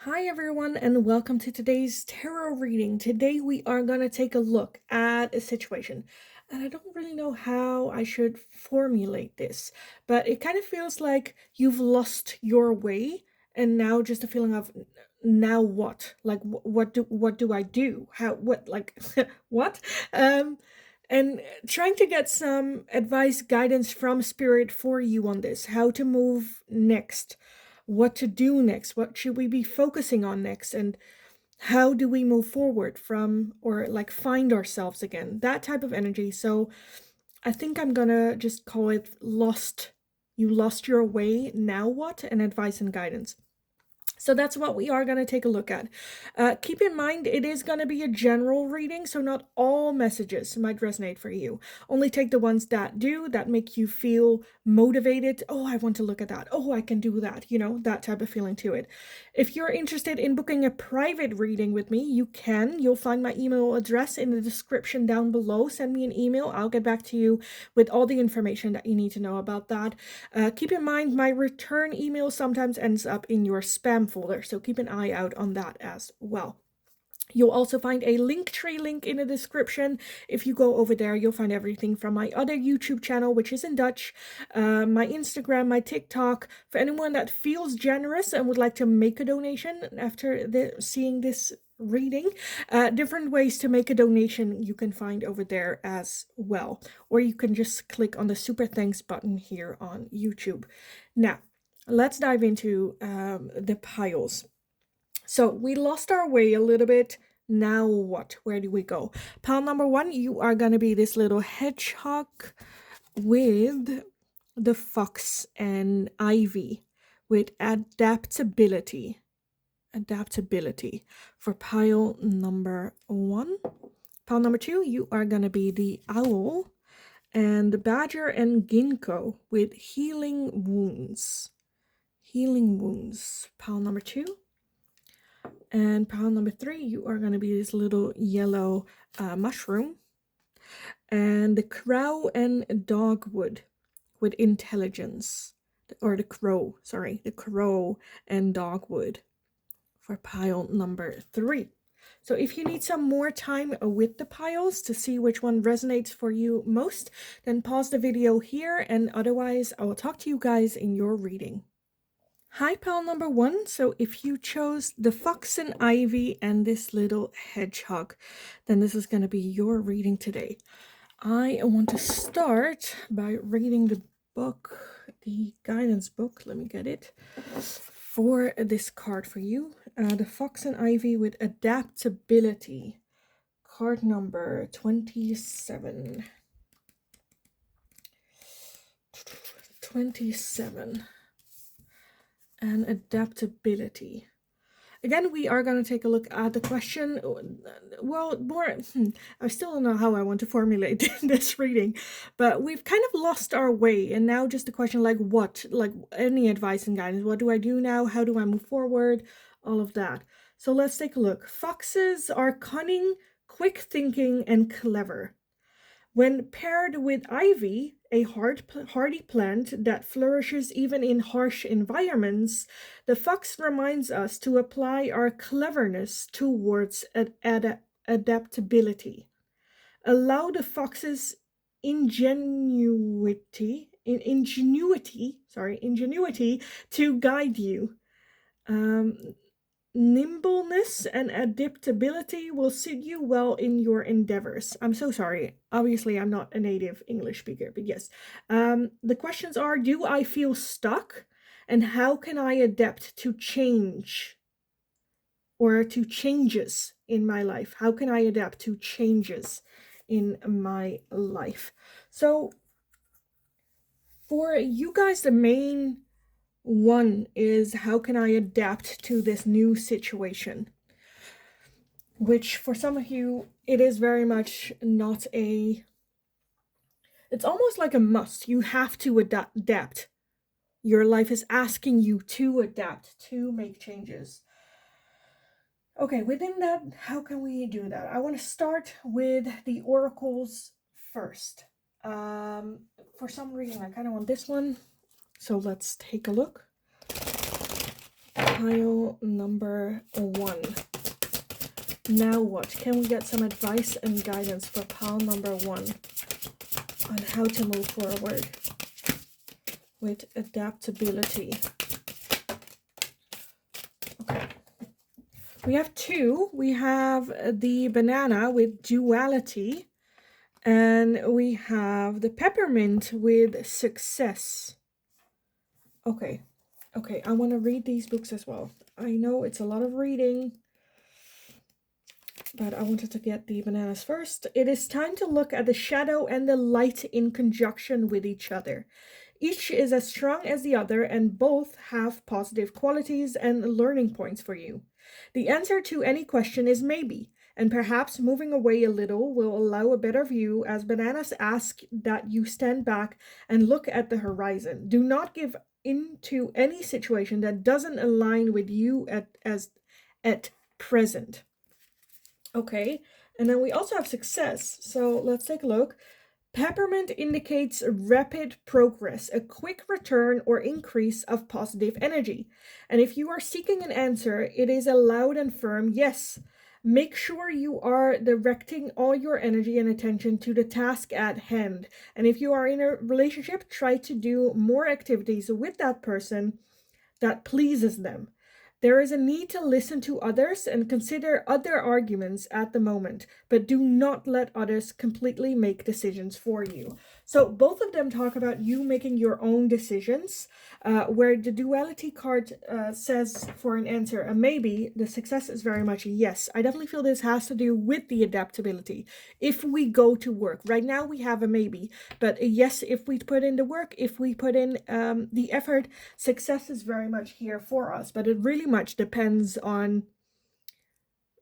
Hi everyone and welcome to today's tarot reading. Today we are going to take a look at a situation. And I don't really know how I should formulate this, but it kind of feels like you've lost your way and now just a feeling of now what? Like what do I do? How what like what? Um and trying to get some advice, guidance from spirit for you on this, how to move next, what to do next, what should we be focusing on next, and how do we move forward from or like find ourselves again, that type of energy. So I think I'm gonna just call it lost, you lost your way, now what, and advice and guidance. So that's what we are going to take a look at. Keep in mind, it is going to be a general reading, so not all messages might resonate for you. Only take the ones that do, that make you feel motivated. Oh, I want to look at that. Oh, I can do that. You know, that type of feeling to it. If you're interested in booking a private reading with me, you can. You'll find my email address in the description down below. Send me an email. I'll get back to you with all the information that you need to know about that. Keep in mind, my return email sometimes ends up in your spam folder, so keep an eye out on that as well. You'll also find a Linktree link in the description. If you go over there, you'll find everything from my other YouTube channel, which is in Dutch, my Instagram, my TikTok. For anyone that feels generous and would like to make a donation after seeing this reading, different ways to make a donation you can find over there as well. Or you can just click on the super thanks button here on YouTube. Now, let's dive into the piles. So we lost our way a little bit. Now what? Where do we go? Pile number one, you are going to be this little hedgehog with the fox and ivy with adaptability. Adaptability for pile number one. Pile number two, you are going to be the owl and the badger and ginkgo with healing wounds. Healing wounds. Pile number two. And pile number three, you are going to be this little yellow mushroom. And the crow and dogwood with intelligence. Or the crow, sorry. The crow and dogwood for pile number three. So if you need some more time with the piles to see which one resonates for you most, then pause the video here, and otherwise I will talk to you guys in your reading. Hi, pile number one. So if you chose the fox and ivy and this little hedgehog, then this is going to be your reading today. I want to start by reading the book, the guidance book. Let me get it for this card for you. The fox and ivy with adaptability. Card number 27. 27. And adaptability. Again, we are going to take a look at the question. Well, more, I still don't know how I want to formulate this reading, but we've kind of lost our way. And now just the question, like what? Like any advice and guidance. What do I do now? How do I move forward? All of that. So let's take a look. Foxes are cunning, quick thinking, and clever. When paired with ivy, a hardy plant that flourishes even in harsh environments, the fox reminds us to apply our cleverness towards adaptability. Allow the fox's ingenuity to guide you. Nimbleness and adaptability will suit you well in your endeavors. I'm so sorry. Obviously, I'm not a native English speaker, but yes. The questions are, do I feel stuck? And how can I adapt to change or to changes in my life? How can I adapt to changes in my life? So for you guys, the main one is, how can I adapt to this new situation? Which for some of you, it is very much not a... It's almost like a must. You have to adapt. Your life is asking you to adapt, to make changes. Okay, within that, how can we do that? I want to start with the oracles first. For some reason, I kind of want this one. So let's take a look. pile number 1. Now what? Can we get some advice and guidance for pile number 1 on how to move forward with adaptability? Okay. We have 2. We have the banana with duality, and we have the peppermint with success. Okay. Okay, I want to read these books as well. I know it's a lot of reading, but I wanted to get the bananas first. It is time to look at the shadow and the light in conjunction with each other. Each is as strong as the other, and both have positive qualities and learning points for you. The answer to any question is maybe, and perhaps moving away a little will allow a better view, as bananas ask that you stand back and look at the horizon. Do not give into any situation that doesn't align with you at present. Okay, and then we also have success. So let's take a look. Peppermint indicates rapid progress, a quick return or increase of positive energy. And if you are seeking an answer, it is a loud and firm yes. Make sure you are directing all your energy and attention to the task at hand. And if you are in a relationship, try to do more activities with that person that pleases them. There is a need to listen to others and consider other arguments at the moment, but do not let others completely make decisions for you. So both of them talk about you making your own decisions, where the duality card says for an answer a maybe, the success is very much a yes. I definitely feel this has to do with the adaptability. If we go to work, right now we have a maybe, but a yes if we put in the work, if we put in the effort, success is very much here for us, but it really much depends on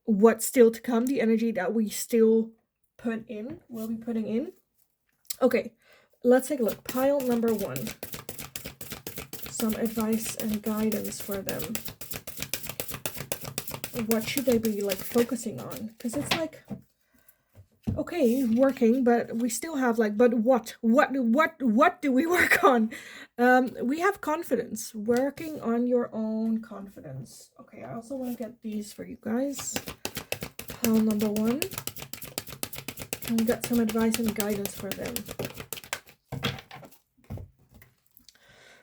what's still to come, the energy that we still will be putting in. Okay, let's take a look. Pile number 1. Some advice and guidance for them. What should they be like focusing on? Because it's like, okay, working, but we still have like, but what do we work on? We have confidence, working on your own confidence. Okay, I also want to get these for you guys. Pile number 1, and get some advice and guidance for them.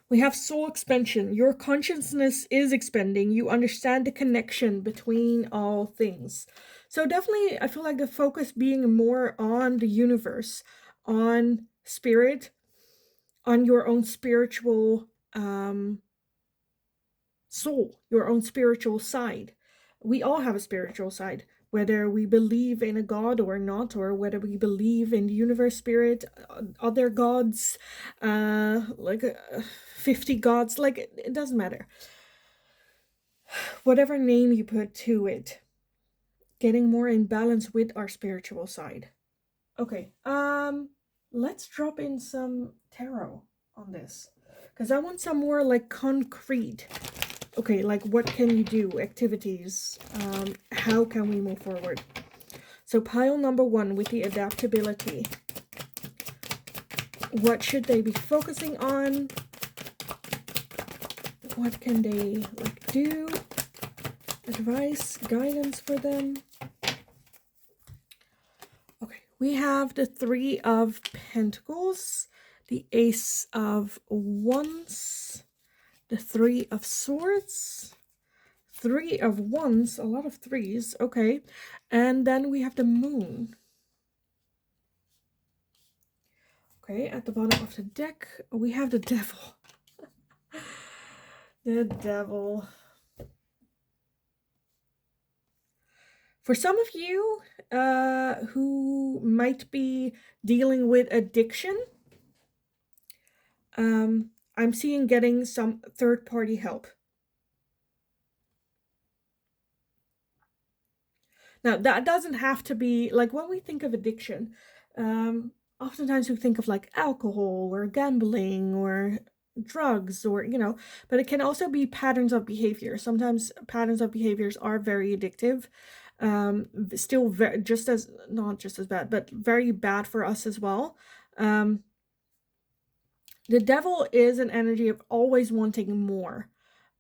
We have soul expansion. Your consciousness is expanding. You understand the connection between all things. So definitely, I feel like the focus being more on the universe, on spirit, on your own spiritual soul, your own spiritual side. We all have a spiritual side, whether we believe in a god or not, or whether we believe in the universe, spirit, other gods, 50 gods, like it doesn't matter. Whatever name you put to it, getting more in balance with our spiritual side. Okay, let's drop in some tarot on this, because I want some more like concrete. Okay, like what can you do? Activities. How can we move forward? So pile number 1 with the adaptability. What should they be focusing on? What can they like do? Advice, guidance for them. Okay, we have the 3 of Pentacles, the Ace of Wands, the 3 of Swords, 3 of Wands, a lot of 3s, okay. And then we have the Moon. Okay, at the bottom of the deck, we have the Devil. The Devil. For some of you who might be dealing with addiction, I'm seeing getting some third-party help. Now, that doesn't have to be, like when we think of addiction, oftentimes we think of like alcohol or gambling or drugs or, but it can also be patterns of behavior. Sometimes patterns of behaviors are very addictive. Still not just as bad, but very bad for us as well. The Devil is an energy of always wanting more.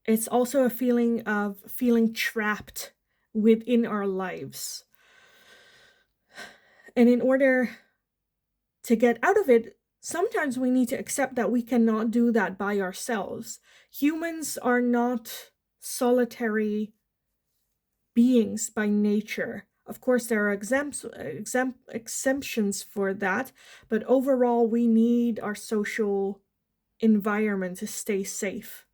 It's also a feeling of feeling trapped within our lives. And in order to get out of it, sometimes we need to accept that we cannot do that by ourselves. Humans are not solitary beings by nature. Of course, there are exemptions for that, but overall, we need our social environment to stay safe.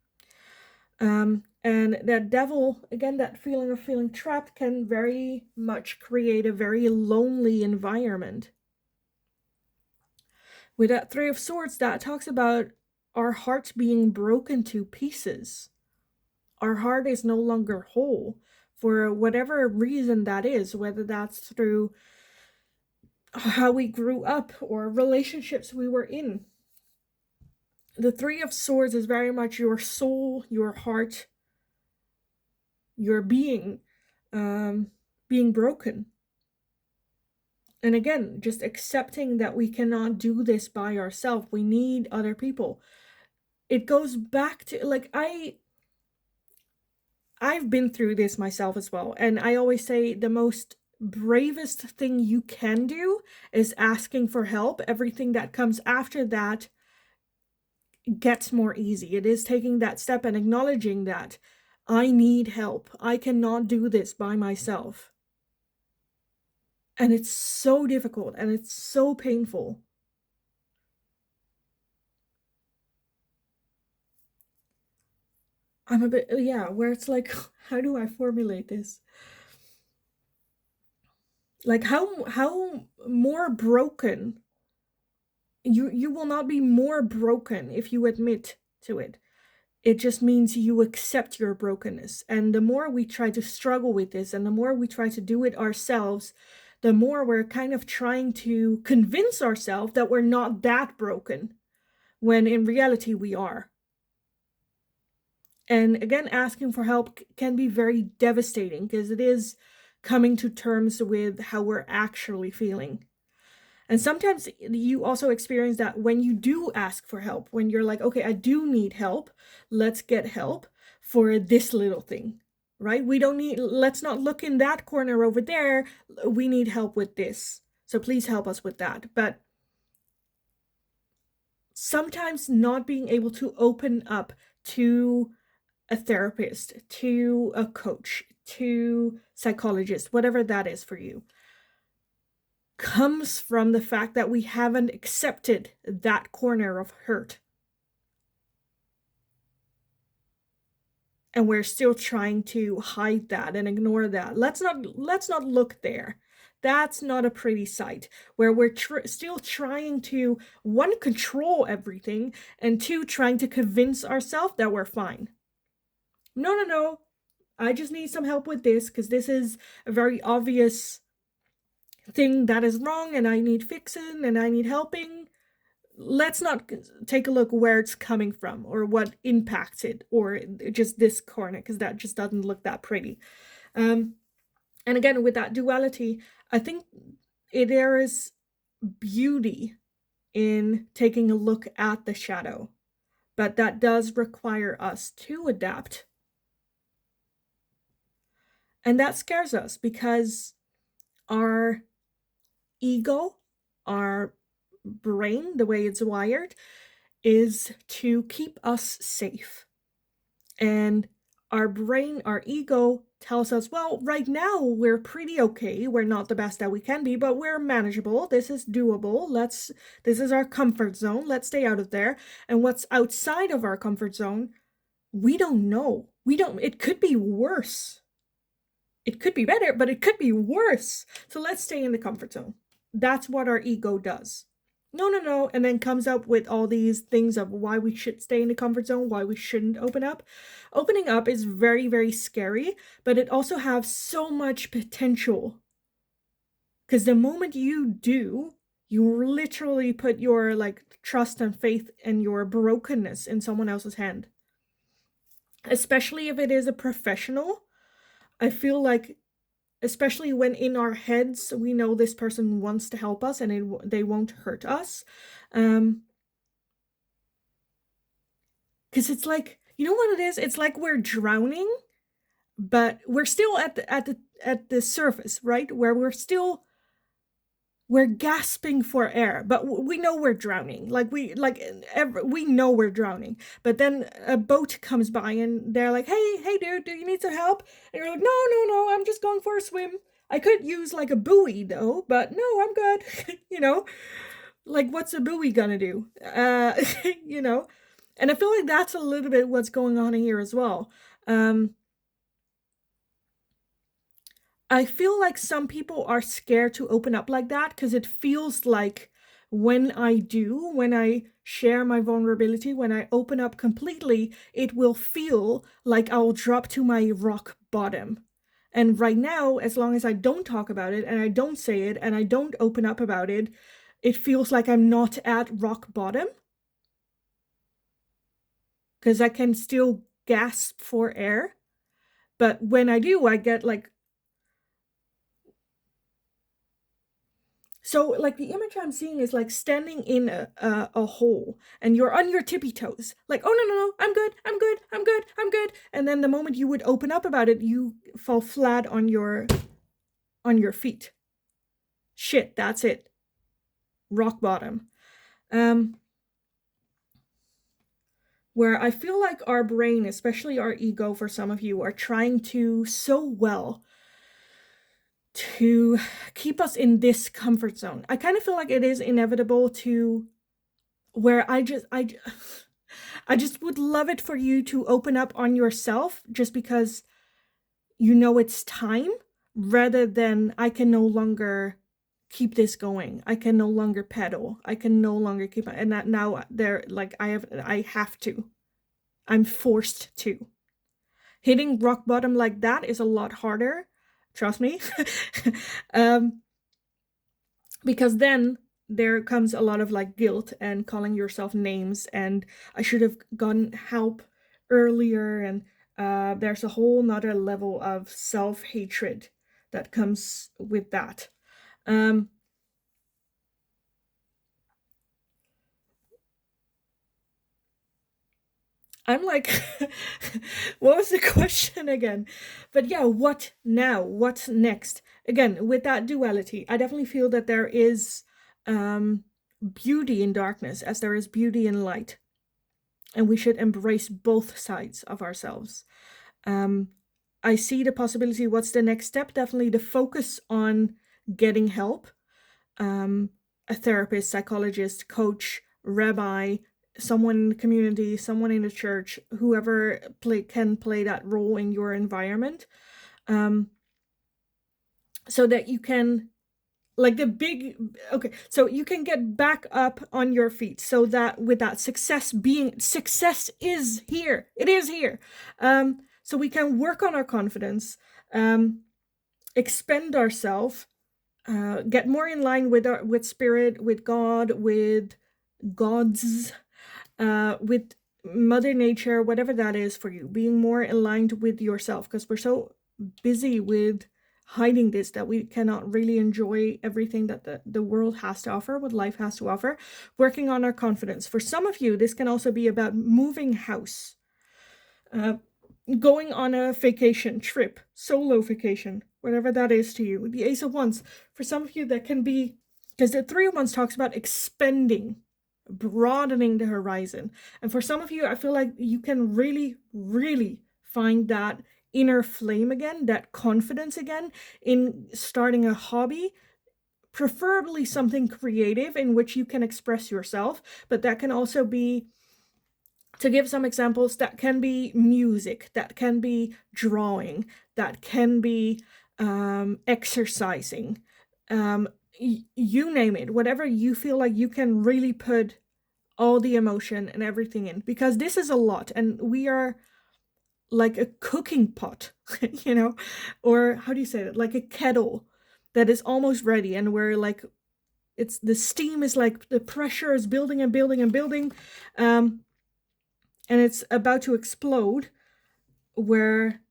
And that devil, again, that feeling of feeling trapped can very much create a very lonely environment. With that Three of Swords, that talks about our hearts being broken to pieces. Our heart is no longer whole for whatever reason that is, whether that's through how we grew up or relationships we were in. The Three of Swords is very much your soul, your heart, your being broken. And again, just accepting that we cannot do this by ourselves. We need other people. It goes back to, like, I've been through this myself as well. And I always say the most bravest thing you can do is asking for help. Everything that comes after that gets more easy. It is taking that step and acknowledging that I need help. I cannot do this by myself. And it's so difficult and it's so painful. I'm a bit, yeah, where it's like, how do I formulate this? Like how more broken, you will not be more broken if you admit to it. It just means you accept your brokenness. And the more we try to struggle with this and the more we try to do it ourselves, the more we're kind of trying to convince ourselves that we're not that broken, when in reality we are. And again, asking for help can be very devastating because it is coming to terms with how we're actually feeling. And sometimes you also experience that when you do ask for help, when you're like, okay, I do need help, let's get help for this little thing, right? Let's not look in that corner over there. We need help with this. So please help us with that. But sometimes not being able to open up to a therapist, to a coach, to psychologist, whatever that is for you, comes from the fact that we haven't accepted that corner of hurt. And we're still trying to hide that and ignore that. Let's not look there. That's not a pretty sight, where we're still trying to, one, control everything, and two, trying to convince ourselves that we're fine. No, no, no. I just need some help with this because this is a very obvious thing that is wrong and I need fixing and I need helping. Let's not take a look where it's coming from or what impacts it or just this corner, because that just doesn't look that pretty. And again, with that duality, I think there is beauty in taking a look at the shadow, but that does require us to adapt. And that scares us because our ego, our brain, the way it's wired, is to keep us safe. And our brain, our ego tells us, well, right now we're pretty okay. We're not the best that we can be, but we're manageable. This is doable. This is our comfort zone. Let's stay out of there. And what's outside of our comfort zone, we don't know. It could be worse. It could be better, but it could be worse. So let's stay in the comfort zone. That's what our ego does. No, no, no. And then comes up with all these things of why we should stay in the comfort zone, why we shouldn't open up. Opening up is very, very scary, but it also has so much potential. Because the moment you do, you literally put your trust and faith and your brokenness in someone else's hand. Especially if it is a professional. I feel like, especially when in our heads we know this person wants to help us and they won't hurt us, because it's like You know what it is? It's like we're drowning, but we're still at the surface, right? Where we're gasping for air, but we know we're drowning. We know we're drowning. But then a boat comes by and they're like, "Hey, dude, do you need some help?" And you're like, "No, no, no, I'm just going for a swim. I could use like a buoy though, but no, I'm good." you know, like what's a buoy gonna do? you know, and I feel like that's a little bit what's going on here as well. Um, I feel like some people are scared to open up like that because it feels like when I share my vulnerability, when I open up completely, it will feel like I'll drop to my rock bottom. And right now, as long as I don't talk about it and I don't say it and I don't open up about it, it feels like I'm not at rock bottom because I can still gasp for air. But when I do, I get like, so like the image I'm seeing is like standing in a hole and you're on your tippy toes. Like, oh no, no, no, I'm good, I'm good, I'm good, I'm good. And then the moment you would open up about it, you fall flat on your feet. Shit, that's it. Rock bottom. Um where I feel like our brain, especially our ego for some of you, are trying to so well to keep us in this comfort zone. I kind of feel like it is inevitable to where I just would love it for you to open up on yourself just because you know it's time rather than I can no longer keep this going. I can no longer pedal. I can no longer keep and that now they're like I have to. I'm forced to. Hitting rock bottom like that is a lot harder. Trust me. um because then there comes a lot of like guilt and calling yourself names and I should have gotten help earlier and there's a whole nother level of self-hatred that comes with that. um I'm like what was the question again? But yeah, what now, what's next? Again, with that duality, I definitely feel that there is um beauty in darkness as there is beauty in light, and we should embrace both sides of ourselves. Um, I see the possibility. What's the next step? Definitely the focus on getting help. Um, a therapist, psychologist, coach, rabbi, someone in the community, someone in the church, whoever can play that role in your environment, um, so that you can like the big okay so you can get back up on your feet so that with that success is here, it is here. So we can work on our confidence, um expend ourselves, get more in line with spirit, with God, with gods, with mother nature, whatever that is for you, being more aligned with yourself because we're so busy with hiding this that we cannot really enjoy everything that the world has to offer, what life has to offer. Working on our confidence. For some of you, this can also be about moving house, uh, going on a vacation trip, solo vacation, whatever that is to you. The Ace of Wands. For some of you, that can be because the Three of Wands talks about expending, broadening the horizon. And for some of you, I feel like you can really, really find that inner flame again, that confidence again in starting a hobby, preferably something creative in which you can express yourself. But that can also be, to give some examples, that can be music, that can be drawing, that can be exercising, you name it, whatever you feel like you can really put all the emotion and everything in, because this is a lot and we are like a cooking pot, or how do you say it, like a kettle that is almost ready and we're like, it's the steam is like the pressure is building and building and building, um and it's about to explode, where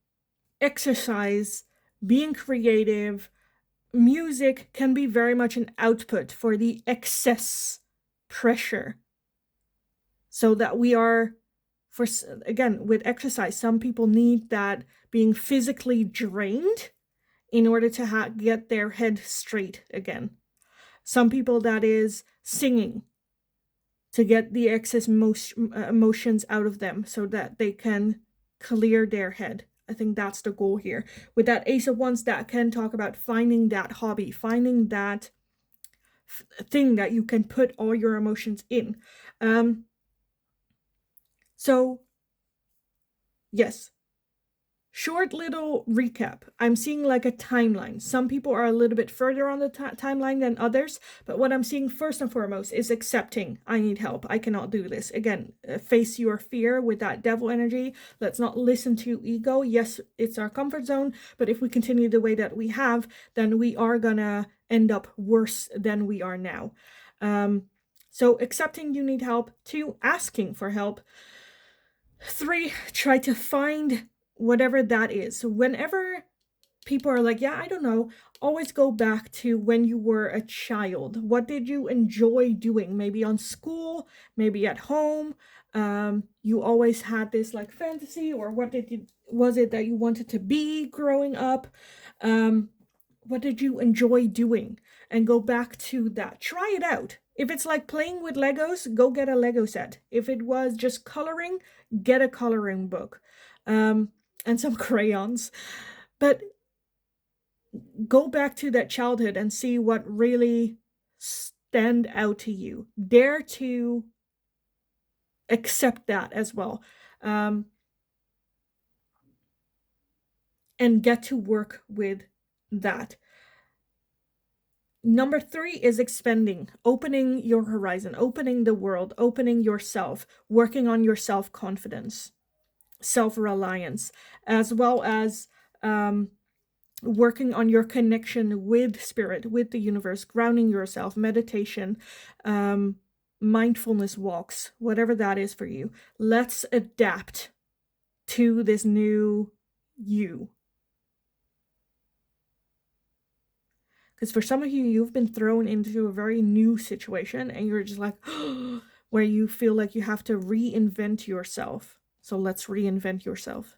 exercise, being creative, music can be very much an output for the excess pressure so that we are again, with exercise, some people need that being physically drained in order to get their head straight again. Some people, that is singing to get the excess emotions out of them so that they can clear their head. I think that's the goal here. With that Ace of Wands, that can talk about finding that hobby, finding that thing that you can put all your emotions in. So, yes. Short little recap. I'm seeing like a timeline. Some people are a little bit further on the timeline than others, but what I'm seeing first and foremost is accepting I need help. I cannot do this. Again, face your fear with that devil energy. Let's not listen to ego. Yes, it's our comfort zone, but if we continue the way that we have, then we are gonna end up worse than we are now. So accepting you need help. 2, asking for help. 3, try to find whatever that is. Whenever people are like, yeah, I don't know, always go back to when you were a child. What did you enjoy doing? Maybe on school, maybe at home. You always had this like fantasy, or was it that you wanted to be growing up? What did you enjoy doing? And go back to that. Try it out. If it's like playing with Legos, go get a Lego set. If it was just coloring, get a coloring book, and some crayons. But go back to that childhood and see what really stand out to you. Dare to accept that as well. And get to work with that. Number 3 is expanding, opening your horizon, opening the world, opening yourself, working on your self-confidence, self-reliance, as well as working on your connection with spirit, with the universe, grounding yourself, meditation, mindfulness walks, whatever that is for you. Let's adapt to this new you. Because for some of you, you've been thrown into a very new situation and you're just like, where you feel like you have to reinvent yourself. So let's reinvent yourself,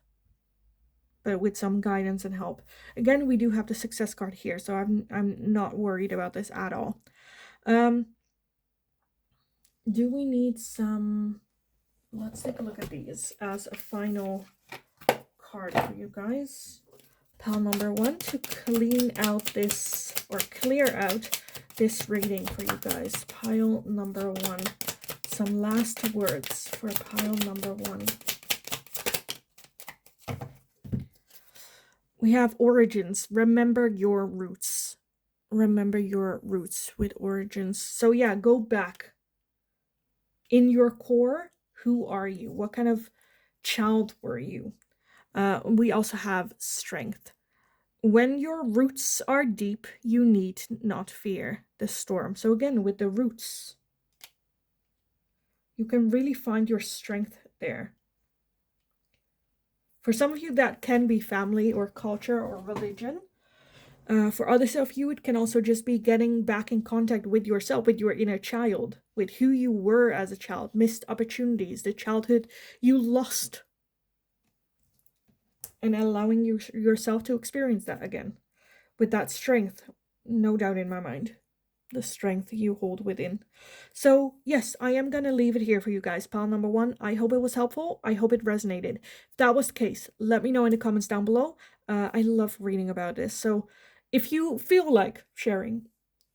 but with some guidance and help. Again, we do have the success card here, so I'm not worried about this at all. Do we need some... Let's take a look at these as a final card for you guys. Pile number 1 to clean out this, or clear out this reading for you guys. Pile number 1. Some last words for pile number 1. We have origins. Remember your roots. Remember your roots with origins. So yeah, go back. In your core, who are you? What kind of child were you? We also have strength. When your roots are deep, you need not fear the storm. So again, with the roots, you can really find your strength there. For some of you, that can be family or culture or religion. For others of you, it can also just be getting back in contact with yourself, with your inner child, with who you were as a child, missed opportunities, the childhood you lost, and allowing yourself to experience that again with that strength, no doubt in my mind, the strength you hold within. So yes, I am gonna leave it here for you guys. Pile number 1, I hope it was helpful. I hope it resonated. If that was the case, let me know in the comments down below. I love reading about this, so if you feel like sharing,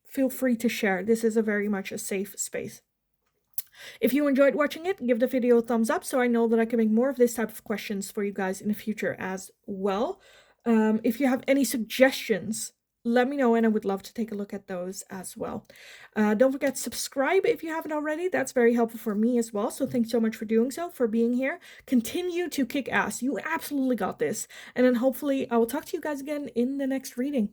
feel free to share. This is a very much a safe space. If you enjoyed watching it, give the video a thumbs up so I know that I can make more of this type of questions for you guys in the future as well. If you have any suggestions, let me know and I would love to take a look at those as well. Don't forget to subscribe if you haven't already. That's very helpful for me as well. So thanks so much for doing so, for being here. Continue to kick ass. You absolutely got this. And then hopefully I will talk to you guys again in the next reading.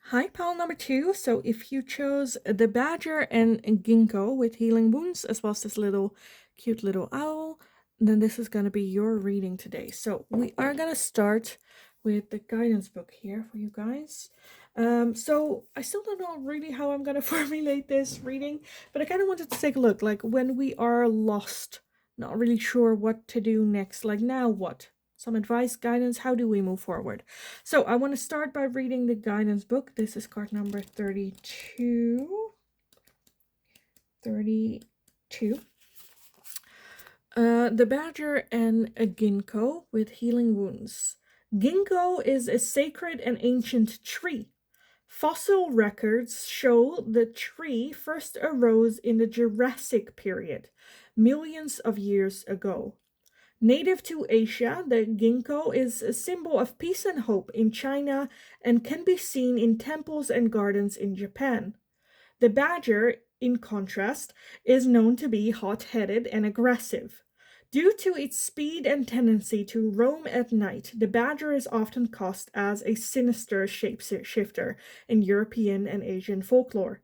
Hi, pile number 2. So if you chose the badger and ginkgo with healing wounds, as well as this little cute little owl, then this is going to be your reading today. So we are going to start with the guidance book here for you guys. So I still don't know really how I'm going to formulate this reading, but I kind of wanted to take a look, like when we are lost Not really sure what to do next. Like, now what? Some advice, guidance, how do we move forward? So I want to start by reading the guidance book. This is card number 32. 32. The badger and a ginkgo with healing wounds. Ginkgo is a sacred and ancient tree. Fossil records show the tree first arose in the Jurassic period, millions of years ago. Native to Asia, the ginkgo is a symbol of peace and hope in China and can be seen in temples and gardens in Japan. The badger, in contrast, is known to be hot-headed and aggressive. Due to its speed and tendency to roam at night, the badger is often cast as a sinister shapeshifter in European and Asian folklore.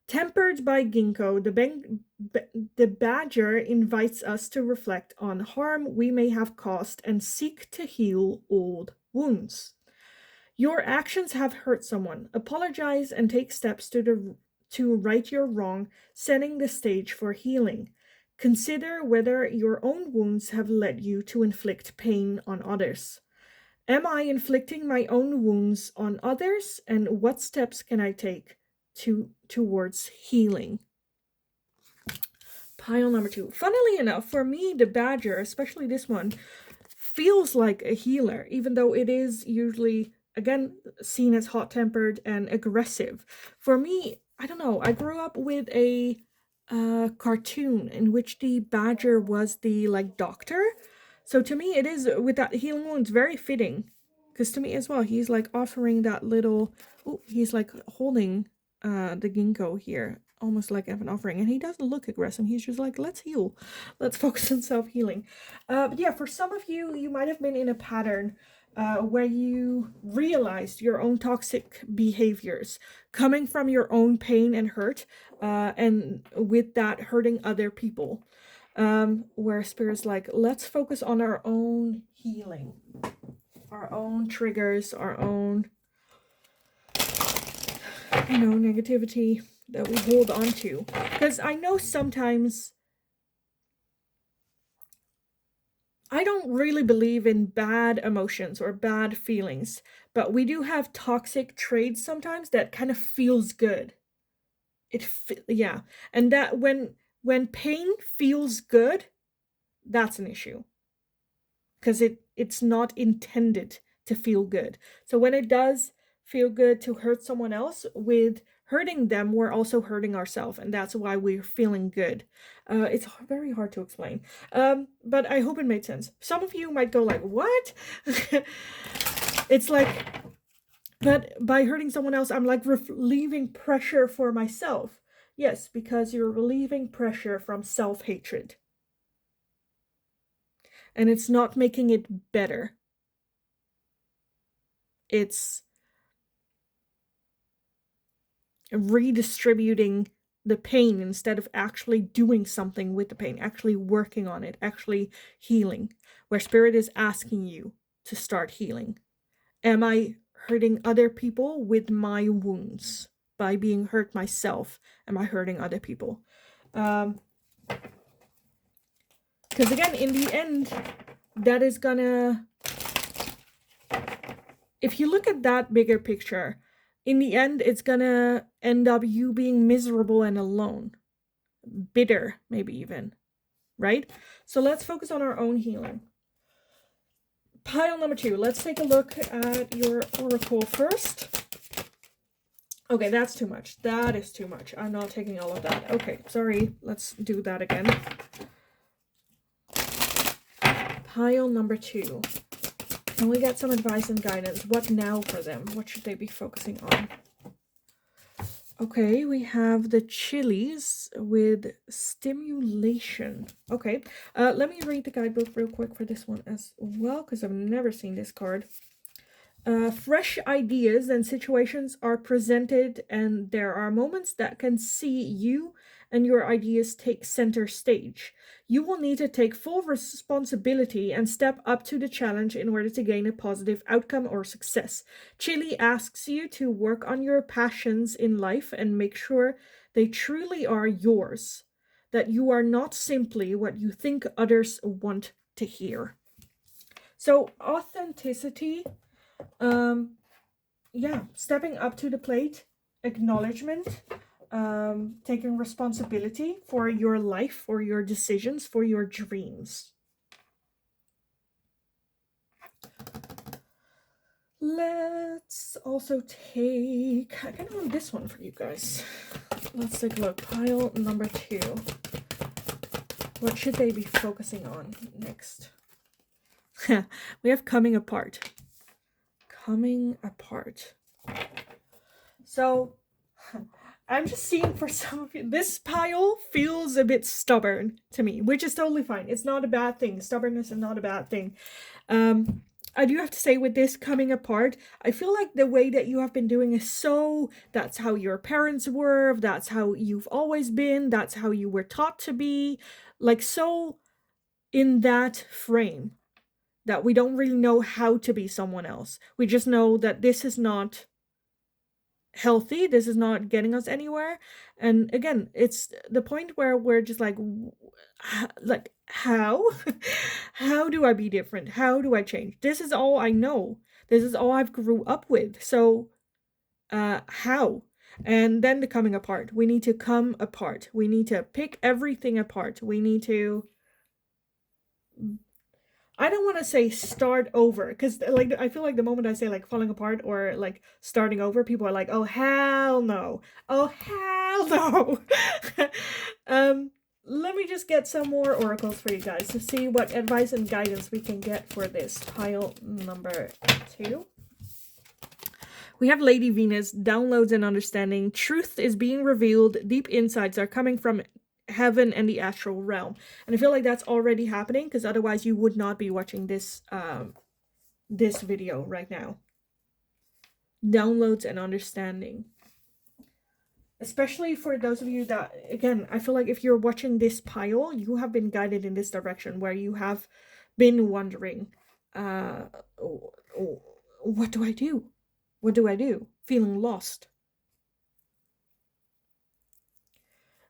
Tempered by ginkgo, the badger invites us to reflect on harm we may have caused and seek to heal old wounds. Your actions have hurt someone. Apologize and take steps to right your wrong, setting the stage for healing. Consider whether your own wounds have led you to inflict pain on others. Am I inflicting my own wounds on others, and what steps can I take towards healing? Pile number 2. Funnily enough, for me, the badger, especially this one, feels like a healer, even though it is usually, again, seen as hot-tempered and aggressive. For me, I don't know, I grew up with a cartoon in which the badger was the, like, doctor. So to me, it is, with that healing wounds, very fitting. Because to me as well, he's, like, offering that little, he's, like, holding the ginkgo here, almost like an offering. And he doesn't look aggressive. He's just like, let's heal. Let's focus on self-healing. But yeah, for some of you, you might have been in a pattern where you realized your own toxic behaviors coming from your own pain and hurt, and with that hurting other people. Where Spirit's like, let's focus on our own healing, our own triggers, our own, negativity that we hold on to. Because I know sometimes I don't really believe in bad emotions or bad feelings, but we do have toxic traits sometimes that kind of feels good. Yeah, and that when pain feels good, that's an issue. Because it's not intended to feel good. So when it does feel good to hurt someone else, with hurting them, we're also hurting ourselves, and that's why we're feeling good. It's very hard to explain, but I hope it made sense. Some of you might go like, what? It's like, but by hurting someone else, I'm like relieving pressure for myself. Yes, because you're relieving pressure from self-hatred. And it's not making it better. It's redistributing the pain instead of actually doing something with the pain, actually working on it, actually healing, where Spirit is asking you to start healing. Am I hurting other people with my wounds? By being hurt myself, am I hurting other people? Because again, in the end, that is gonna, if you look at that bigger picture, in the end, it's gonna end up you being miserable and alone. Bitter, maybe even. Right? So let's focus on our own healing. Pile number 2. Let's take a look at your oracle first. Okay, that's too much. That is too much. I'm not taking all of that. Okay, sorry. Let's do that again. Pile number 2. Can we get some advice and guidance? What now for them? What should they be focusing on? Okay, we have the chilies with stimulation. Okay, let me read the guidebook real quick for this one as well, because I've never seen this card. Fresh ideas and situations are presented, and there are moments that can see you and your ideas take center stage. You will need to take full responsibility and step up to the challenge in order to gain a positive outcome or success. Chili asks you to work on your passions in life and make sure they truly are yours. that you are not simply what you think others want to hear. So authenticity, yeah, stepping up to the plate, acknowledgement, taking responsibility for your life, for your decisions, for your dreams. Let's also take, I kind of want this one for you guys. Let's take a look. Pile number 2. What should they be focusing on next? We have coming apart. Coming apart. So, I'm just seeing for some of you, this pile feels a bit stubborn to me, which is totally fine. It's not a bad thing. Stubbornness is not a bad thing. I do have to say, with this coming apart, I feel like the way that you have been doing is so, that's how your parents were, that's how you've always been, that's how you were taught to be, like so in that frame that we don't really know how to be someone else. We just know that this is not healthy, this is not getting us anywhere. And again, it's the point where we're just like how how do I be different? How do I change? This is all I know, this is all I've grew up with. So how? And then the coming apart, we need to come apart, we need to pick everything apart, we need to, I don't want to say start over, because like I feel like the moment I say like falling apart or like starting over, people are like, oh hell no, oh hell no. Let me just get some more oracles for you guys to see what advice and guidance we can get for this pile number 2. We have Lady Venus, downloads and understanding. Truth is being revealed. Deep insights are coming from heaven and the astral realm. And I feel like that's already happening, because otherwise you would not be watching this this video right now. Downloads and understanding. Especially for those of you that, again, I feel like if you're watching this pile, you have been guided in this direction where you have been wondering, what do I do? What do I do? Feeling lost.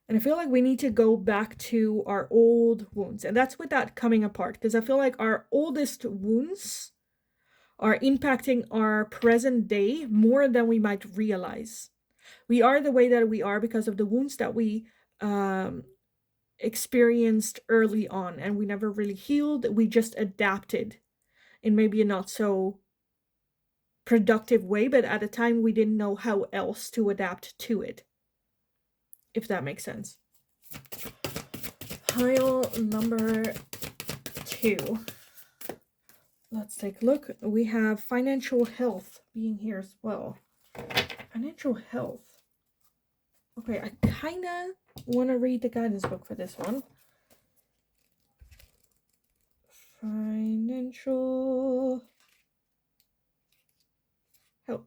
And I feel like we need to go back to our old wounds. And that's with that coming apart. Because I feel like our oldest wounds are impacting our present day more than we might realize. We are the way that we are because of the wounds that we experienced early on. And we never really healed. We just adapted in maybe a not so productive way. But at the time, we didn't know how else to adapt to it. If that makes sense. Pile number 2. Let's take a look. We have financial health being here as well. Financial health. Okay, I kind of want to read the guidance book for this one. Financial health.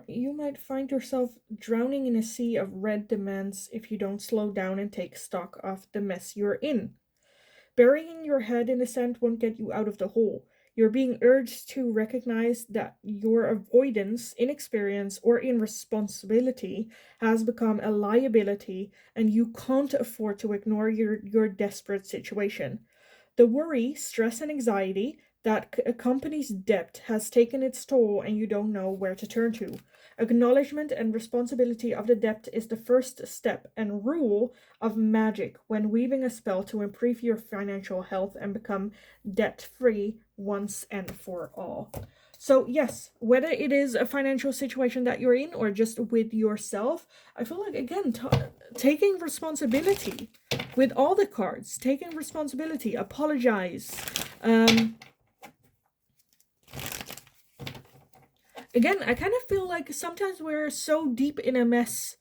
You might find yourself drowning in a sea of red demands if you don't slow down and take stock of the mess you're in. Burying your head in the sand won't get you out of the hole. You're being urged to recognize that your avoidance, inexperience, or irresponsibility has become a liability, and you can't afford to ignore your desperate situation. The worry, stress, and anxiety that accompanies debt has taken its toll, and you don't know where to turn to. Acknowledgement and responsibility of the debt is the first step and rule of magic when weaving a spell to improve your financial health and become debt-free once and for all. So yes, whether it is a financial situation that you're in or just with yourself, I feel like, again, taking responsibility with all the cards, taking responsibility, apologize. Again, I kind of feel like sometimes we're so deep in a mess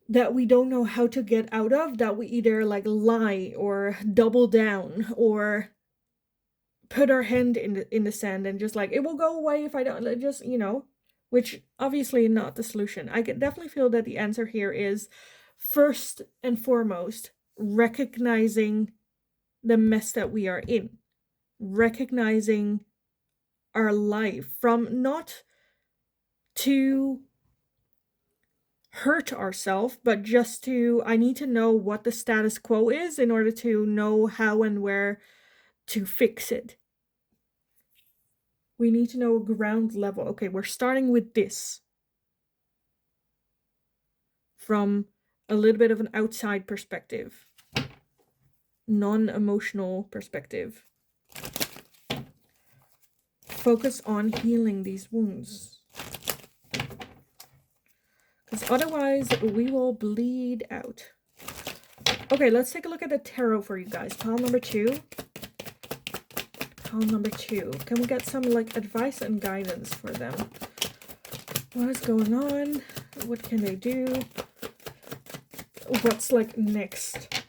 that we don't know how to get out of, that we either like lie or double down or put our hand in the sand and just like, it will go away if I don't, just, which obviously not the solution. I can definitely feel that the answer here is, first and foremost, recognizing the mess that we are in, recognizing our life, from not to hurt ourselves, but just to, I need to know what the status quo is in order to know how and where to fix it. We need to know ground level. Okay, we're starting with this from a little bit of an outside perspective, non-emotional perspective. Focus on healing these wounds, because otherwise we will bleed out. Okay, let's take a look at the tarot for you guys. Pile number 2. Pile number 2. Can we get some like advice and guidance for them? What is going on? What can they do? What's like next?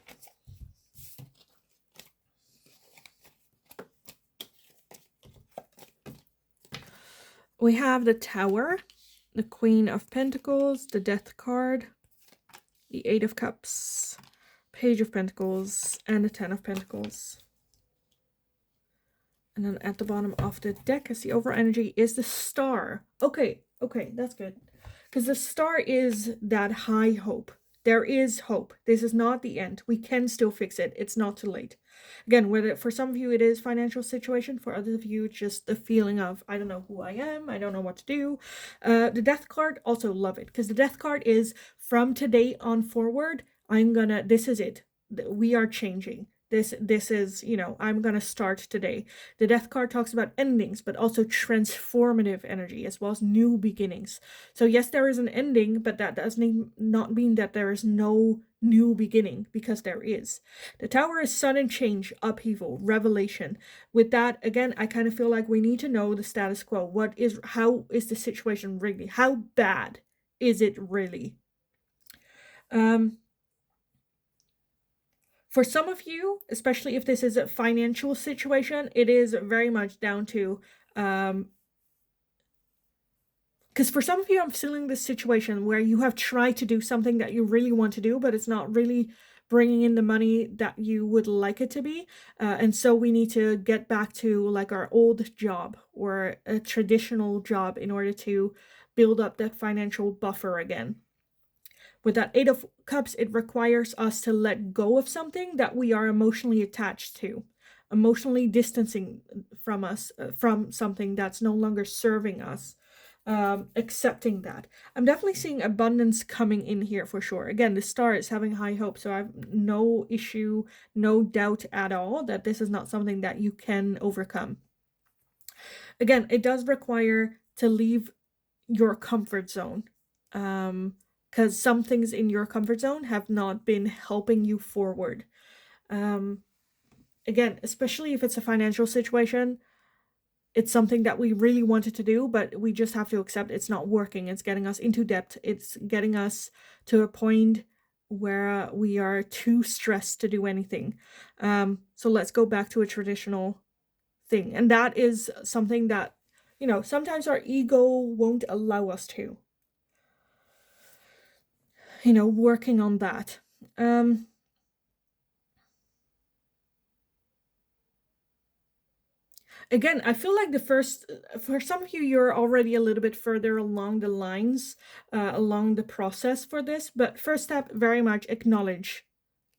We have the Tower, the Queen of Pentacles, the Death card, the Eight of Cups, Page of Pentacles, and the Ten of Pentacles. And then at the bottom of the deck, as the overall energy, is the Star. Okay, that's good. Because the Star is that high hope. There is hope. This is not the end. We can still fix it. It's not too late. Again, whether for some of you it is financial situation, for others of you it's just the feeling of, I don't know who I am, I don't know what to do. The Death card, also love it, because the Death card is from today on forward, this is it. We are changing. This is, I'm gonna start today. The Death card talks about endings, but also transformative energy, as well as new beginnings. So yes, there is an ending, but that does not mean that there is no new beginning, because there is. The Tower is sudden change, upheaval, revelation. With that, again, I kind of feel like we need to know the status quo. How is the situation really? How bad is it really? For some of you, especially if this is a financial situation, it is very much down to, because for some of you, I'm feeling this situation where you have tried to do something that you really want to do, but it's not really bringing in the money that you would like it to be. And so we need to get back to like our old job or a traditional job in order to build up that financial buffer again. With that Eight of Cups, it requires us to let go of something that we are emotionally attached to, emotionally distancing from us, from something that's no longer serving us, accepting that. I'm definitely seeing abundance coming in here for sure. Again, the Star is having high hope, so I have no issue, no doubt at all that this is not something that you can overcome. Again, it does require to leave your comfort zone. Because some things in your comfort zone have not been helping you forward. Again, especially if it's a financial situation, it's something that we really wanted to do, but we just have to accept it's not working. It's getting us into debt. It's getting us to a point where we are too stressed to do anything. So let's go back to a traditional thing. And that is something that, sometimes our ego won't allow us to. Working on that. Again, I feel like for some of you, you're already a little bit further along the lines, along the process for this, but first step, very much acknowledge.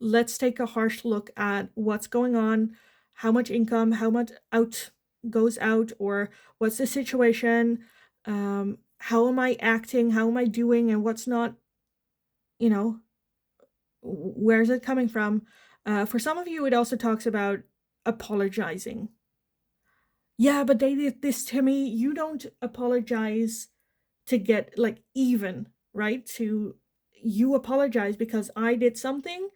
Let's take a harsh look at what's going on, how much income, how much goes out, or what's the situation, how am I acting, how am I doing, and what's not, where's it coming from? For some of you, it also talks about apologizing. Yeah, but they did this to me. You don't apologize to get like even, right? You apologize because I did something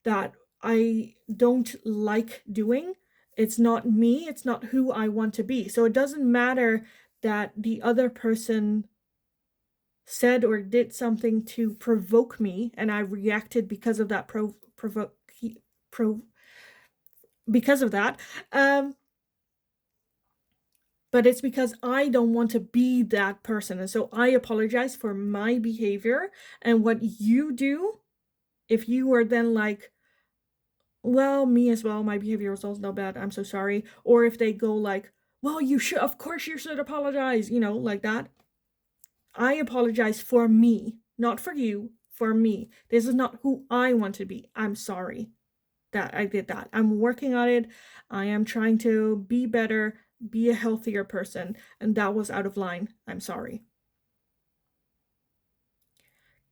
that I don't like doing. It's not me, it's not who I want to be. So it doesn't matter that the other person said or did something to provoke me and I reacted because of that because of that. But it's because I don't want to be that person. And so I apologize for my behavior. And what you do, if you are then like, well, me as well, my behavior was also bad, I'm so sorry. Or if they go like, well, of course you should apologize, like that. I apologize for me not for you, for me. This is not who I want to be. I'm sorry that I did that. I'm working on it. I am trying to be better, be a healthier person, and that was out of line. I'm sorry.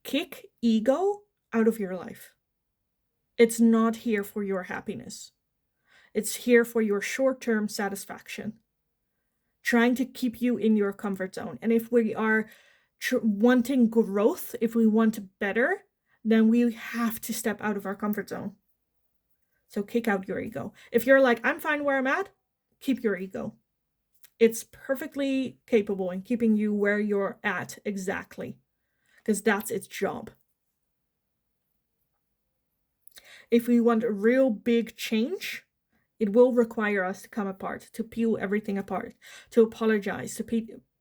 Kick ego out of your life. It's not here for your happiness. It's here for your short-term satisfaction, trying to keep you in your comfort zone. And if we are wanting growth, if we want better, then we have to step out of our comfort zone. So kick out your ego. If you're like, I'm fine where I'm at, keep your ego. It's perfectly capable in keeping you where you're at exactly, because that's its job. If we want a real big change, it will require us to come apart, to peel everything apart, to apologize, to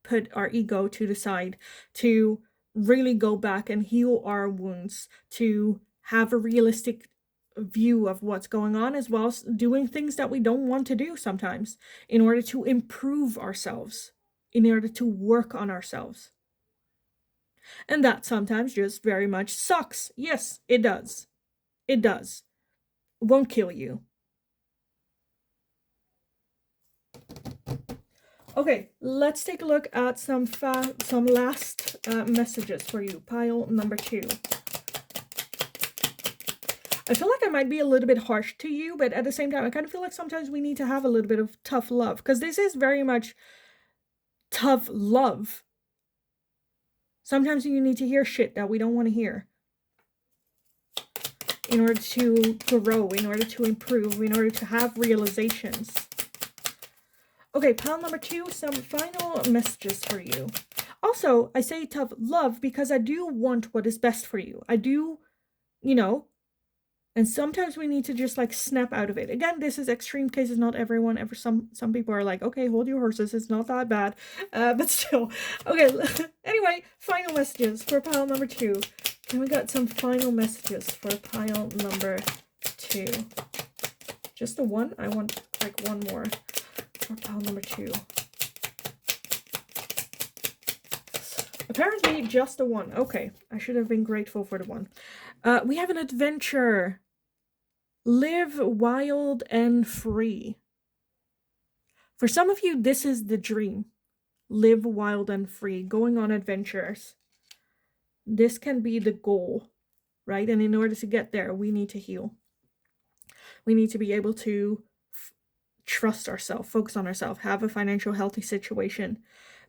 put our ego to the side, to really go back and heal our wounds, to have a realistic view of what's going on, as well as doing things that we don't want to do sometimes in order to improve ourselves, in order to work on ourselves. And that sometimes just very much sucks. Yes, it does. It does. It won't kill you. Okay, let's take a look at some last messages for you. Pile number 2. I feel like I might be a little bit harsh to you, but at the same time, I kind of feel like sometimes we need to have a little bit of tough love, because this is very much tough love. Sometimes you need to hear shit that we don't want to hear in order to grow, in order to improve, in order to have realizations. Okay, pile number 2, some final messages for you. Also, I say tough love because I do want what is best for you. I do, and sometimes we need to just like snap out of it. Again, this is extreme cases, not everyone. Some people are like, okay, hold your horses, it's not that bad. But still, okay, anyway, final messages for pile number 2. And we got some final messages for pile number 2. Just the one? I want like one more. For pile number 2. Apparently just the one. Okay, I should have been grateful for the one. We have an adventure. Live wild and free. For some of you, this is the dream. Live wild and free, going on adventures. This can be the goal, right? And in order to get there, we need to heal. We need to be able to trust ourselves, focus on ourselves, have a financial healthy situation,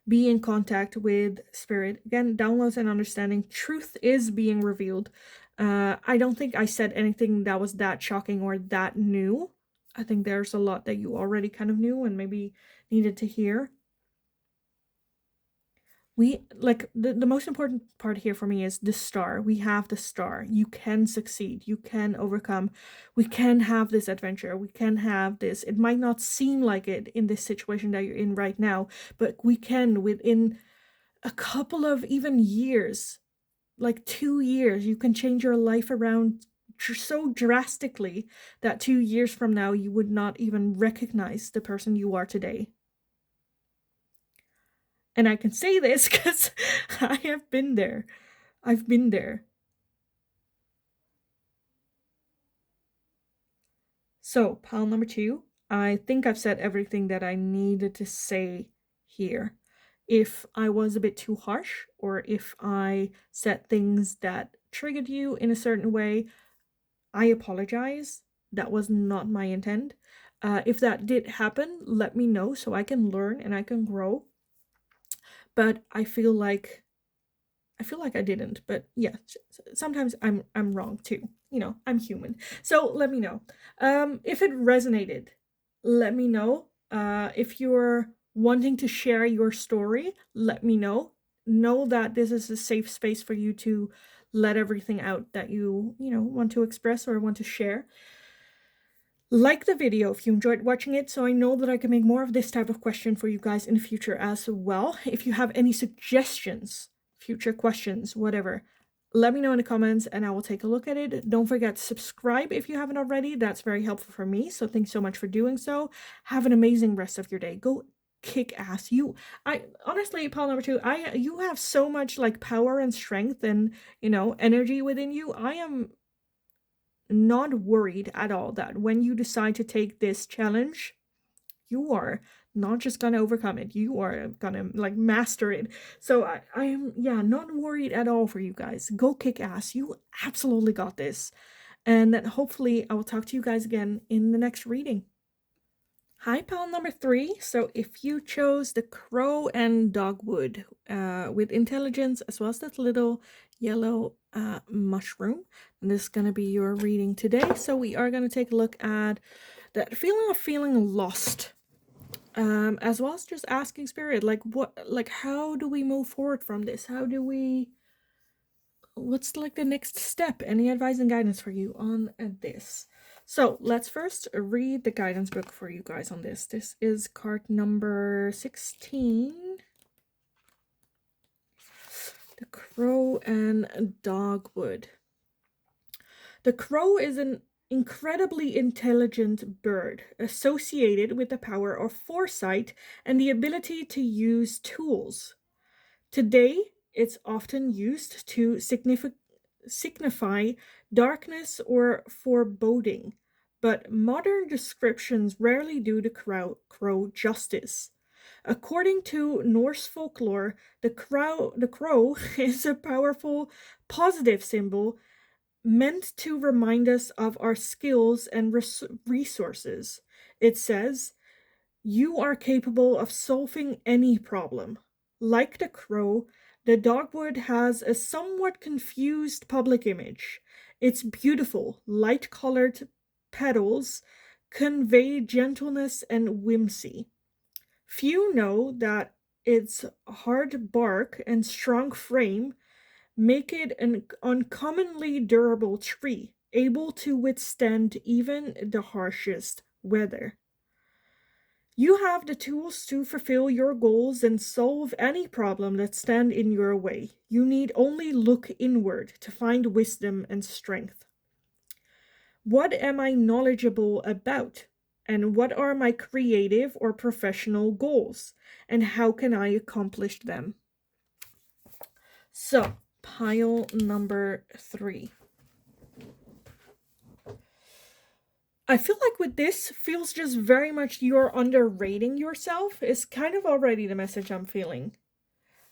be in contact with spirit. Again, downloads and understanding. Truth is being revealed. I don't think I said anything that was that shocking or that new. I think there's a lot that you already kind of knew and maybe needed to hear. The most important part here for me is the star. We have the star. You can succeed. You can overcome. We can have this adventure. We can have this. It might not seem like it in this situation that you're in right now, but we can within a couple of even years, like 2 years, you can change your life around so drastically that 2 years from now, you would not even recognize the person you are today. And I can say this because I have been there. I've been there. So, pile number 2. I think I've said everything that I needed to say here. If I was a bit too harsh, or if I said things that triggered you in a certain way, I apologize. That was not my intent. If that did happen, let me know so I can learn and I can grow. But I feel like I didn't, but yeah, sometimes I'm wrong too. I'm human. So let me know. If it resonated, let me know. If you're wanting to share your story, let me know. Know that this is a safe space for you to let everything out that you want to express or want to share. Like the video if you enjoyed watching it, so I know that I can make more of this type of question for you guys in the future as well. If you have any suggestions, future questions, whatever, let me know in the comments and I will take a look at it. Don't forget to subscribe if you haven't already. That's very helpful for me, so thanks so much for doing so. Have an amazing rest of your day. Go kick ass. I honestly, pile number two, you have so much like power and strength and, energy within you. I am not worried at all that when you decide to take this challenge, you are not just gonna overcome it, you are gonna like master it. So I am, yeah, not worried at all for you guys. Go kick ass. You absolutely got this. And then hopefully I will talk to you guys again in the next reading. Hi, pal number three. So if you chose the crow and dogwood with intelligence, as well as that little yellow mushroom, and this is going to be your reading today. So we are going to take a look at that feeling of feeling lost, as well as just asking spirit, how do we move forward from this? What's like the next step? Any advice and guidance for you on this? So let's first read the guidance book for you guys on this. This is card number 16. The crow and dogwood. The crow is an incredibly intelligent bird associated with the power of foresight and the ability to use tools. Today, it's often used to signify darkness or foreboding, but modern descriptions rarely do the crow justice. According to Norse folklore, the crow is a powerful, positive symbol meant to remind us of our skills and resources. It says, "You are capable of solving any problem." Like the crow, the dogwood has a somewhat confused public image. Its beautiful, light-colored petals convey gentleness and whimsy. Few know that its hard bark and strong frame make it an uncommonly durable tree, able to withstand even the harshest weather. You have the tools to fulfill your goals and solve any problem that stand in your way. You need only look inward to find wisdom and strength. What am I knowledgeable about? And what are my creative or professional goals? And how can I accomplish them? So, pile number 3. I feel like with this feels just very much you're underrating yourself is kind of already the message I'm feeling.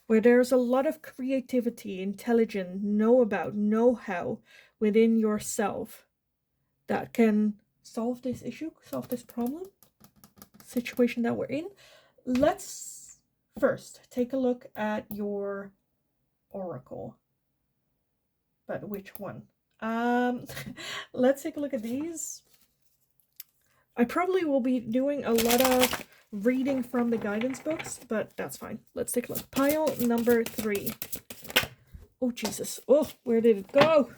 Where there's a lot of creativity, intelligence, know-how within yourself that can solve this issue, solve this problem, situation that we're in. Let's first take a look at your oracle. But which one? Let's take a look at these. I probably will be doing a lot of reading from the guidance books, but that's fine. Let's take a look. Pile number 3. Oh, Jesus. Oh, where did it go?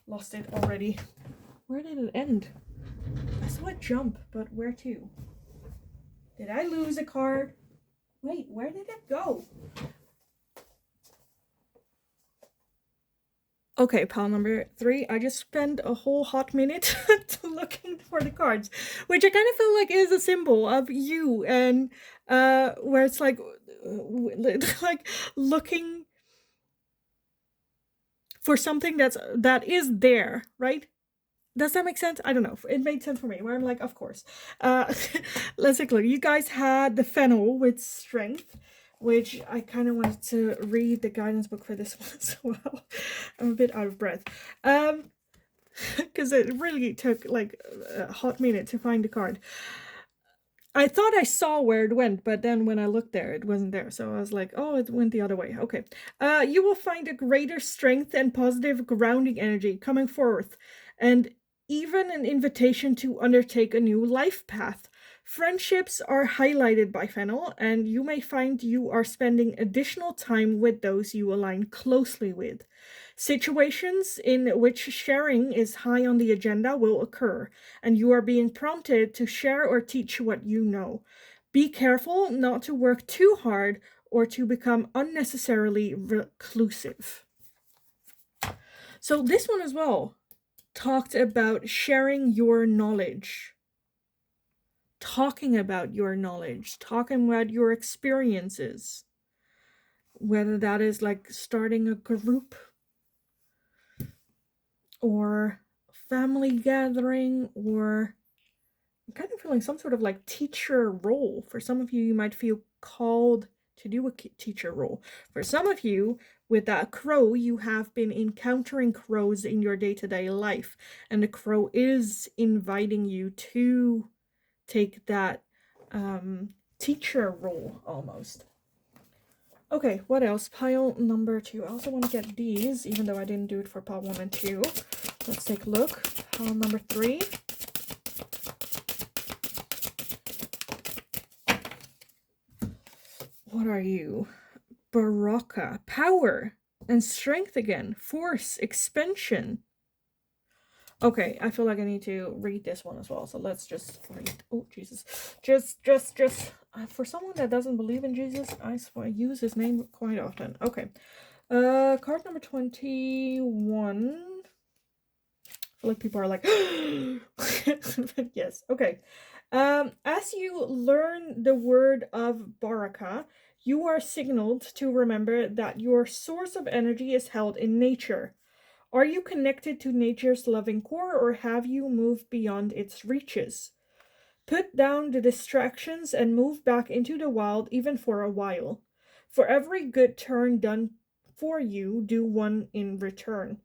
Lost it already. Where did it end? I saw it jump, but where to? Did I lose a card? Wait, where did it go? Okay, pile number 3. I just spent a whole hot minute looking for the cards, which I kind of feel like is a symbol of you, and where it's like looking for something that is there, right? Does that make sense? I don't know. It made sense for me, where I'm like, of course. Let's take a look. You guys had the fennel with strength, which I kind of wanted to read the guidance book for this one as well. I'm a bit out of breath. Because it really took like a hot minute to find the card. I thought I saw where it went, but then when I looked there, it wasn't there. So I was like, oh, it went the other way. Okay. You will find a greater strength and positive grounding energy coming forth, and even an invitation to undertake a new life path. Friendships are highlighted by fennel, and you may find you are spending additional time with those you align closely with. Situations in which sharing is high on the agenda will occur, and you are being prompted to share or teach what you know. Be careful not to work too hard or to become unnecessarily reclusive. So this one as well talked about sharing your knowledge. talking about your knowledge, talking about your experiences, whether that is like starting a group or family gathering, or I'm kind of feeling some sort of like teacher role. For some of you, you might feel called to do a teacher role. For some of you, with that crow, you have been encountering crows in your day-to-day life, and the crow is inviting you to take that teacher role almost. Okay, what else? Pile number 2. I also want to get these, even though I didn't do it for pile 1 and 2. Let's take a look. Pile number 3. What are you? Baraka. Power and strength again. Force. Expansion. Okay, I feel like I need to read this one as well. So let's just read. Oh, Jesus. Just. For someone that doesn't believe in Jesus, I swear I use his name quite often. Okay. Card number 21. I feel like people are like, yes. Okay. As you learn the word of Baraka, you are signaled to remember that your source of energy is held in nature. Are you connected to nature's loving core, or have you moved beyond its reaches? Put down the distractions and move back into the wild, even for a while. For every good turn done for you, do one in return.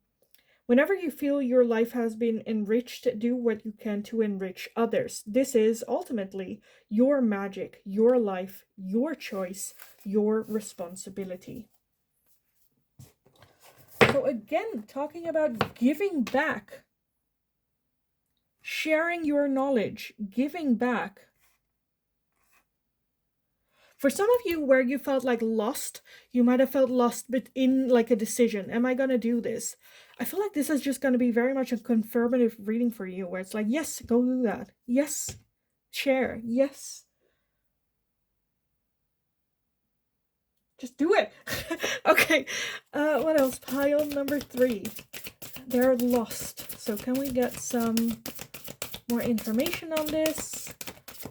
Whenever you feel your life has been enriched, do what you can to enrich others. This is ultimately your magic, your life, your choice, your responsibility. So again, talking about giving back, sharing your knowledge, giving back. For some of you where you felt like lost, you might have felt lost but in like a decision. Am I going to do this? I feel like this is just going to be very much a confirmative reading for you, where it's like, yes, go do that. Yes, share. Yes. Just do it. Okay. What else? Pile number 3. They're lost. So can we get some more information on this?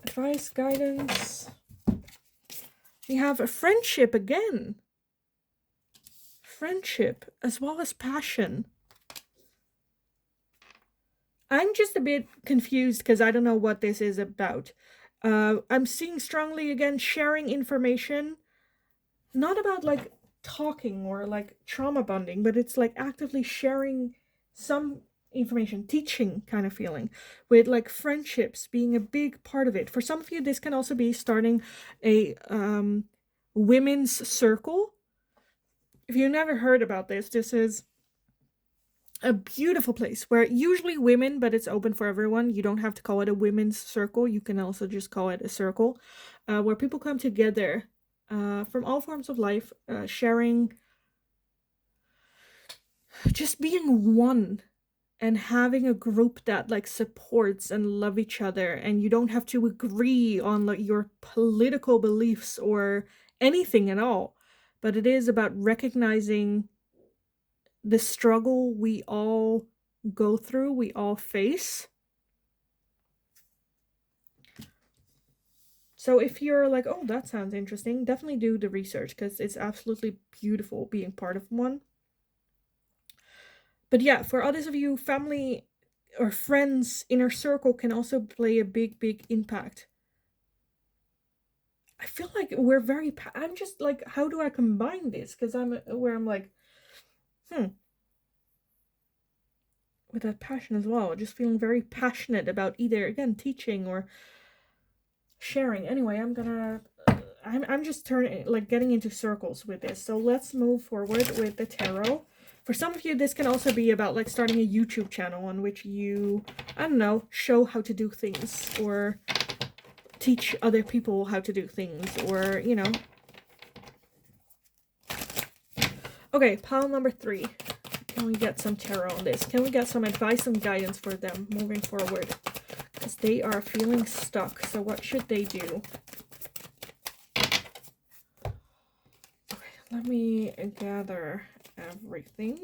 Advice, guidance. We have a friendship again. Friendship as well as passion. I'm just a bit confused because I don't know what this is about. I'm seeing strongly again sharing information. Not about like talking or like trauma bonding, but it's like actively sharing some information, teaching kind of feeling, with like friendships being a big part of it. For some of you, this can also be starting a women's circle. If you've never heard about this, this is a beautiful place where usually women, but it's open for everyone. You don't have to call it a women's circle. You can also just call it a circle, where people come together from all forms of life, sharing, just being one, and having a group that like supports and love each other. And you don't have to agree on like your political beliefs or anything at all, but it is about recognizing the struggle we all go through, we all face. So if you're like, oh, that sounds interesting, definitely do the research, because it's absolutely beautiful being part of one. But yeah, for others of you, family or friends, inner circle can also play a big, big impact. I feel like we're very, I'm just like, how do I combine this? Because I'm like, with that passion as well, just feeling very passionate about either, again, teaching or sharing. Anyway, I'm just turning, like, getting into circles with this. So let's move forward with the tarot. For some of you, this can also be about like starting a YouTube channel on which you, I don't know, show how to do things, or teach other people how to do things, or, you know. Okay, pile number 3. Can we get some tarot on this? Can we get some advice and guidance for them moving forward? Because they are feeling stuck. So what should they do? Okay, let me gather everything.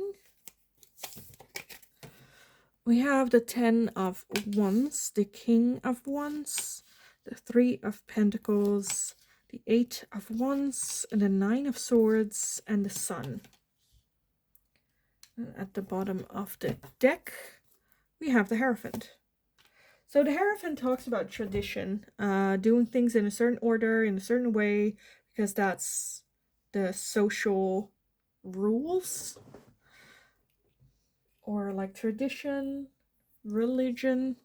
We have the 10 of Wands, the King of Wands, the Three of Pentacles, the Eight of Wands, and the Nine of Swords, and the Sun. And at the bottom of the deck, we have the Hierophant. So the Hierophant talks about tradition, doing things in a certain order, in a certain way, because that's the social rules, or like tradition, religion.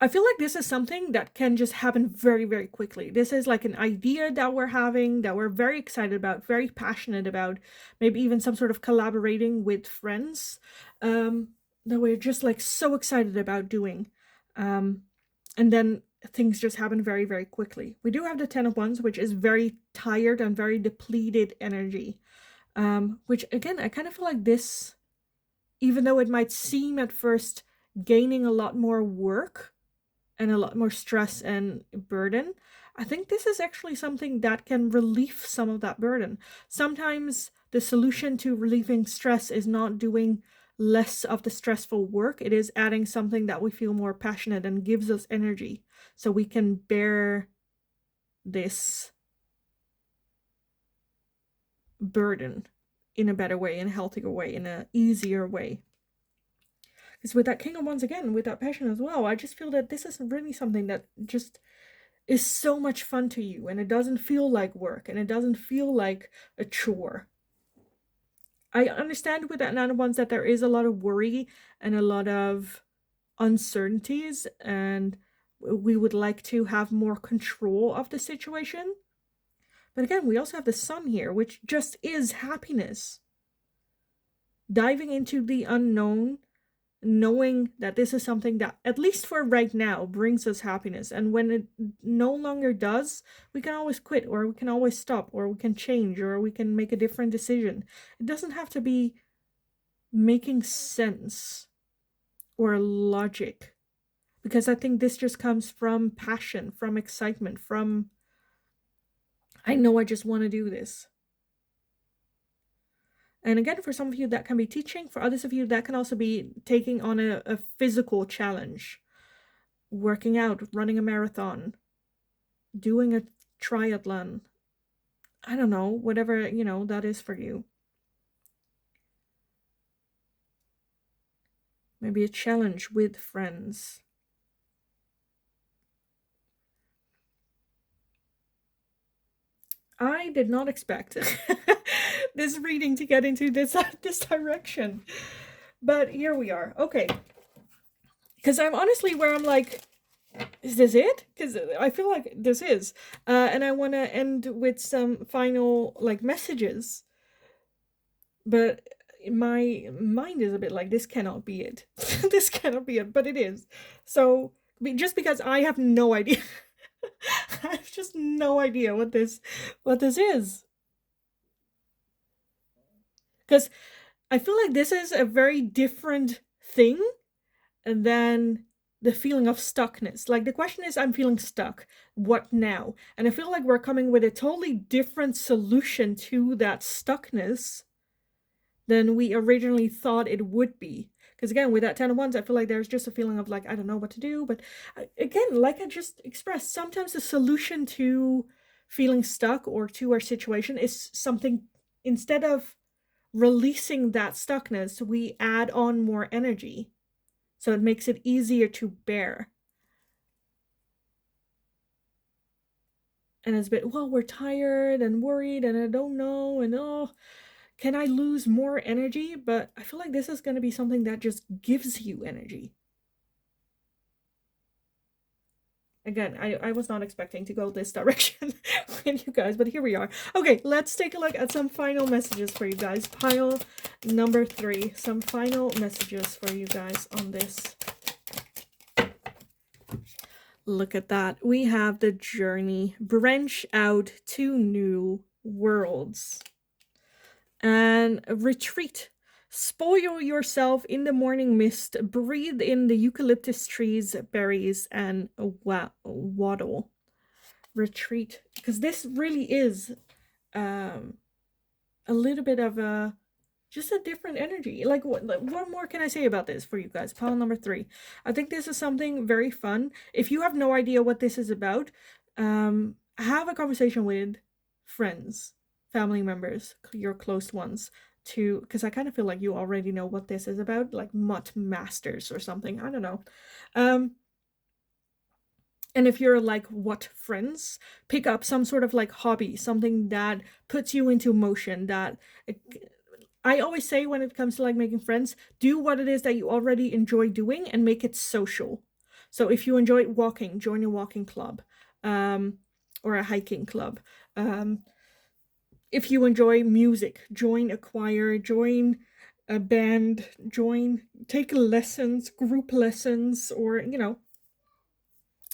I feel like this is something that can just happen very, very quickly. This is like an idea that we're having, that we're very excited about, very passionate about, maybe even some sort of collaborating with friends, that we're just like so excited about doing. And then things just happen very, very quickly. We do have the Ten of Wands, which is very tired and very depleted energy. Which again, I kind of feel like this, even though it might seem at first gaining a lot more work and a lot more stress and burden, I think this is actually something that can relieve some of that burden. Sometimes the solution to relieving stress is not doing less of the stressful work. It is adding something that we feel more passionate and gives us energy, so we can bear this burden in a better way, in a healthier way, in an easier way. Because with that King of Wands again, with that passion as well, I just feel that this is really something that just is so much fun to you, and it doesn't feel like work, and it doesn't feel like a chore. I understand with that Nine of Wands that there is a lot of worry and a lot of uncertainties, and we would like to have more control of the situation. But again, we also have the Sun here, which just is happiness. Diving into the unknown, knowing that this is something that, at least for right now, brings us happiness. And when it no longer does, we can always quit, or we can always stop, or we can change, or we can make a different decision. It doesn't have to be making sense or logic, because I think this just comes from passion, from excitement, from, I know I just want to do this. And again, for some of you, that can be teaching. For others of you, that can also be taking on a physical challenge. Working out, running a marathon, doing a triathlon. I don't know, whatever, that is for you. Maybe a challenge with friends. I did not expect this reading to get into this direction. But here we are. Okay. Because I'm honestly where I'm like, is this it? Because I feel like this is. And I want to end with some final messages. But my mind is a bit like, this cannot be it. This cannot be it. But it is. So just because I have no idea. I have just no idea what this is. Because I feel like this is a very different thing than the feeling of stuckness. Like, the question is, I'm feeling stuck. What now? And I feel like we're coming with a totally different solution to that stuckness than we originally thought it would be. Because again, with that Ten of Wands, I feel like there's just a feeling of like, I don't know what to do. But again, like I just expressed, sometimes the solution to feeling stuck or to our situation is something, instead of releasing that stuckness, we add on more energy. So it makes it easier to bear. And it's a bit, well, we're tired and worried and I don't know, and can I lose more energy? But I feel like this is going to be something that just gives you energy. Again, I was not expecting to go this direction with you guys, but here we are. Okay, let's take a look at some final messages for you guys. Pile number 3. Some final messages for you guys on this. Look at that. We have the journey. Branch out to new worlds. And retreat. Spoil yourself in the morning mist. Breathe in the eucalyptus trees, berries, and waddle. Retreat. Because this really is a little bit of a just a different energy. Like, what more can I say about this for you guys? Pile number 3. I think this is something very fun. If you have no idea what this is about, have a conversation with friends, family members, your close ones, to because I kind of feel like you already know what this is about, like mutt masters or something. I don't know. Um, and if you're like what friends, pick up some sort of like hobby, something that puts you into motion. That I always say when it comes to like making friends, do what it is that you already enjoy doing and make it social. So if you enjoy walking, join a walking club, um, or a hiking club. Um, if you enjoy music, join a choir, join a band, take lessons, group lessons, or,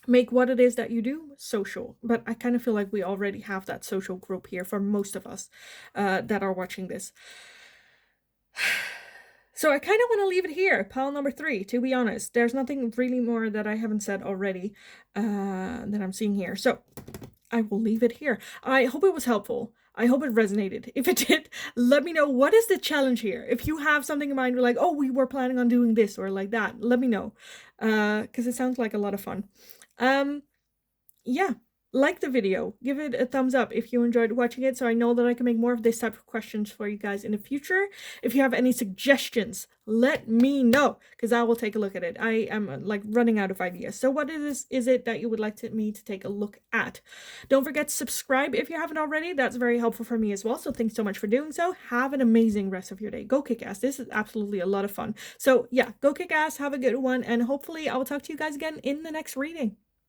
make what it is that you do social. But I kind of feel like we already have that social group here for most of us that are watching this. So I kind of want to leave it here, pile number 3, to be honest. There's nothing really more that I haven't said already that I'm seeing here. So I will leave it here. I hope it was helpful. I hope it resonated. If it did, let me know. What is the challenge here? If you have something in mind, you're like, oh, we were planning on doing this or like that, let me know. Because it sounds like a lot of fun. Yeah, like the video, give it a thumbs up if you enjoyed watching it, so I know that I can make more of this type of questions for you guys in the future. If you have any suggestions, let me know, because I will take a look at it. I am like running out of ideas. So what is it that you would like me to take a look at? Don't forget to subscribe if you haven't already. That's very helpful for me as well, so thanks so much for doing so. Have an amazing rest of your day. Go kick ass. This is absolutely a lot of fun. So yeah, go kick ass, have a good one, and hopefully I will talk to you guys again in the next reading.